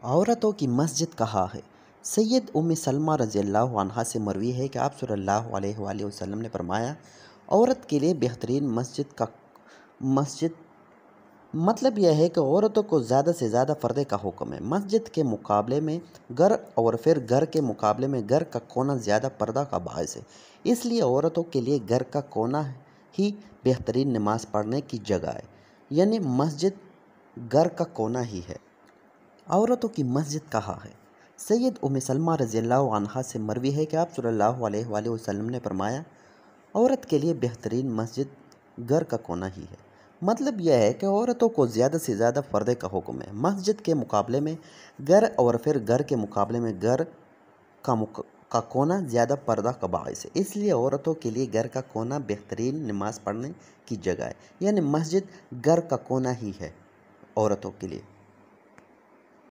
عورتوں کی مسجد کہاں ہے؟ سید ام سلمہ رضی اللہ عنہا سے مروی ہے کہ آپ صلی اللہ علیہ وآلہ وسلم نے فرمایا، عورت کے لیے بہترین مسجد مطلب یہ ہے کہ عورتوں کو زیادہ سے زیادہ پردے کا حکم ہے۔ مسجد کے مقابلے میں گھر اور پھر گھر کے مقابلے میں گھر کا کونا زیادہ پردہ کا باعث ہے۔ اس لیے عورتوں کے لیے گھر کا کونا ہی بہترین نماز پڑھنے کی جگہ ہے، یعنی مسجد گھر کا کونا ہی ہے۔ عورتوں کی مسجد کہاں ہے؟ سید ام سلمہ رضی اللہ عنہا سے مروی ہے کہ آپ صلی اللہ علیہ وآلہ وسلم نے فرمایا، عورت کے لیے بہترین مسجد گھر کا کونا ہی ہے۔ مطلب یہ ہے کہ عورتوں کو زیادہ سے زیادہ پردے کا حکم ہے۔ مسجد کے مقابلے میں گھر اور پھر گھر کے مقابلے میں گھر کا کونا زیادہ پردہ کا باعث ہے۔ اس لیے عورتوں کے لیے گھر کا کونا بہترین نماز پڑھنے کی جگہ ہے، یعنی مسجد گھر کا کونا ہی ہے عورتوں کے لیے۔